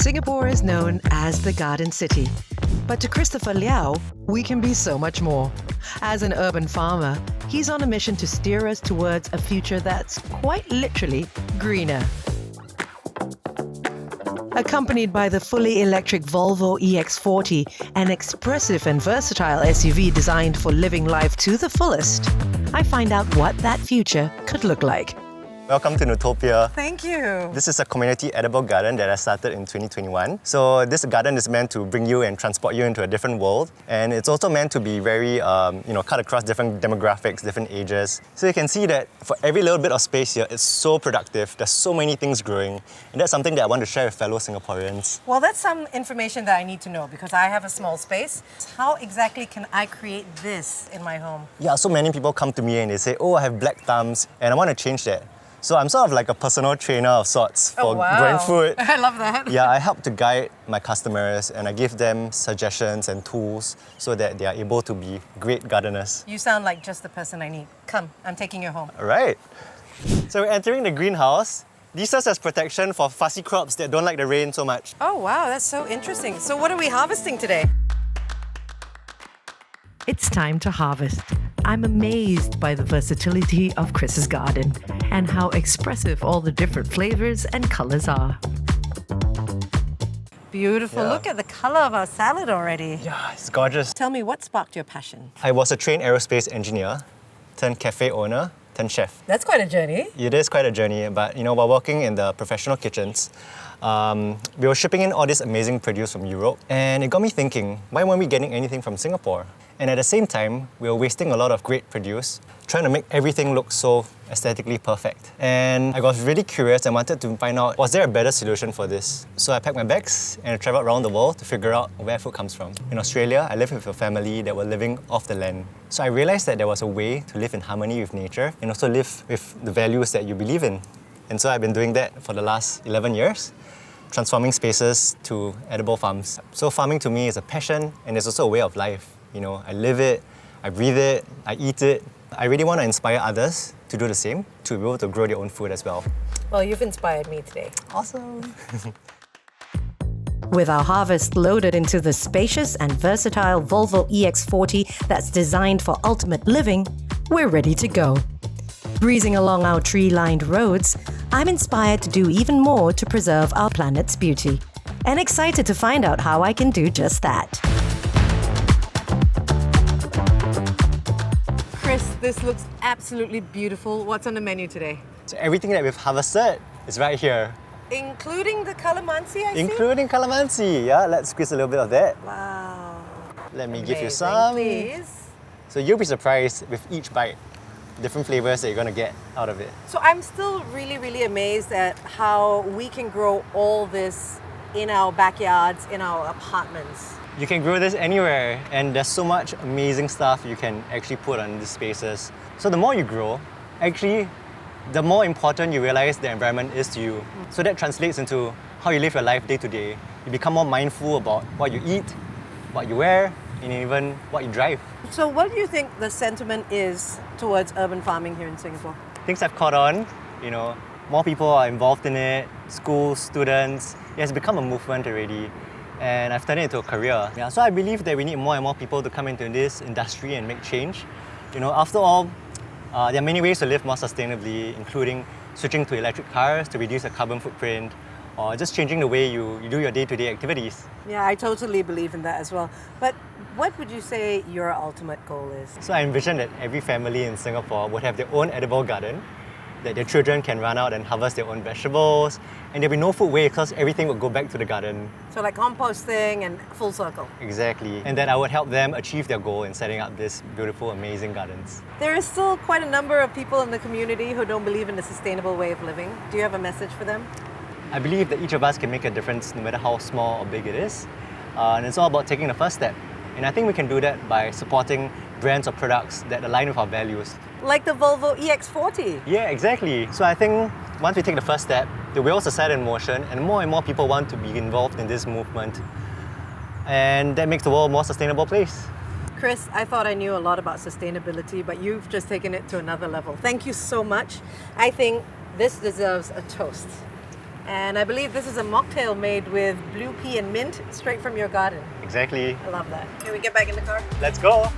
Singapore is known as the Garden City, but to Christopher Leow, we can be so much more. As an urban farmer, he's on a mission to steer us towards a future that's quite literally greener. Accompanied by the fully electric Volvo EX40, an expressive and versatile SUV designed for living life to the fullest, I find out what that future could look like. Welcome to Nutopia. Thank you. This is a community edible garden that I started in 2021. So this garden is meant to bring you and transport you into a different world. And it's also meant to be very, cut across different demographics, different ages. So you can see that for every little bit of space here, it's so productive. There's so many things growing. And that's something that I want to share with fellow Singaporeans. Well, that's some information that I need to know because I have a small space. How exactly can I create this in my home? Yeah, so many people come to me and they say, oh, I have black thumbs and I want to change that. So I'm sort of like a personal trainer of sorts for growing food. I love that. Yeah, I help to guide my customers and I give them suggestions and tools so that they are able to be great gardeners. You sound like just the person I need. Come, I'm taking you home. All right. So we're entering the greenhouse. This serves as protection for fussy crops that don't like the rain so much. Oh wow, that's so interesting. So what are we harvesting today? It's time to harvest. I'm amazed by the versatility of Chris's garden and how expressive all the different flavors and colors are. Beautiful. Yeah. Look at the color of our salad already. Yeah, it's gorgeous. Tell me, what sparked your passion? I was a trained aerospace engineer, turned cafe owner, turned chef. That's quite a journey. It is quite a journey, but while working in the professional kitchens, we were shipping in all this amazing produce from Europe, and it got me thinking, why weren't we getting anything from Singapore? And at the same time, we were wasting a lot of great produce, trying to make everything look so aesthetically perfect. And I got really curious and wanted to find out, was there a better solution for this? So I packed my bags and I traveled around the world to figure out where food comes from. In Australia, I lived with a family that were living off the land. So I realized that there was a way to live in harmony with nature and also live with the values that you believe in. And so I've been doing that for the last 11 years, transforming spaces to edible farms. So farming to me is a passion and it's also a way of life. I live it, I breathe it, I eat it. I really want to inspire others to do the same, to be able to grow their own food as well. Well, you've inspired me today. Awesome. With our harvest loaded into the spacious and versatile Volvo EX40 that's designed for ultimate living, we're ready to go. Breezing along our tree-lined roads, I'm inspired to do even more to preserve our planet's beauty, and excited to find out how I can do just that. Chris, this looks absolutely beautiful. What's on the menu today? So everything that we've harvested is right here. Including the calamansi, I see? Including calamansi. Yeah, let's squeeze a little bit of that. Wow. Let me Amazing. give you some. Please. So you'll be surprised with each bite, different flavors that you're going to get out of it. So I'm still really, really amazed at how we can grow all this in our backyards, in our apartments. You can grow this anywhere, and there's so much amazing stuff you can actually put on these spaces. So the more you grow, actually, the more important you realize the environment is to you. So that translates into how you live your life day to day. You become more mindful about what you eat, what you wear, and even what you drive. So what do you think the sentiment is towards urban farming here in Singapore? Things have caught on, more people are involved in it, schools, students. It has become a movement already. And I've turned it into a career. Yeah, so I believe that we need more and more people to come into this industry and make change. After all, there are many ways to live more sustainably, including switching to electric cars to reduce the carbon footprint, or just changing the way you do your day-to-day activities. Yeah, I totally believe in that as well. But what would you say your ultimate goal is? So I envision that every family in Singapore would have their own edible garden, that their children can run out and harvest their own vegetables, and there'll be no food waste because everything will go back to the garden. So like composting and full circle. Exactly. And that I would help them achieve their goal in setting up these beautiful, amazing gardens. There is still quite a number of people in the community who don't believe in the sustainable way of living. Do you have a message for them? I believe that each of us can make a difference no matter how small or big it is. And it's all about taking the first step. And I think we can do that by supporting brands or products that align with our values. Like the Volvo EX40. Yeah, exactly. So I think once we take the first step, the wheels are set in motion and more people want to be involved in this movement. And that makes the world a more sustainable place. Chris, I thought I knew a lot about sustainability, but you've just taken it to another level. Thank you so much. I think this deserves a toast. And I believe this is a mocktail made with blue pea and mint straight from your garden. Exactly. I love that. Can we get back in the car? Let's go.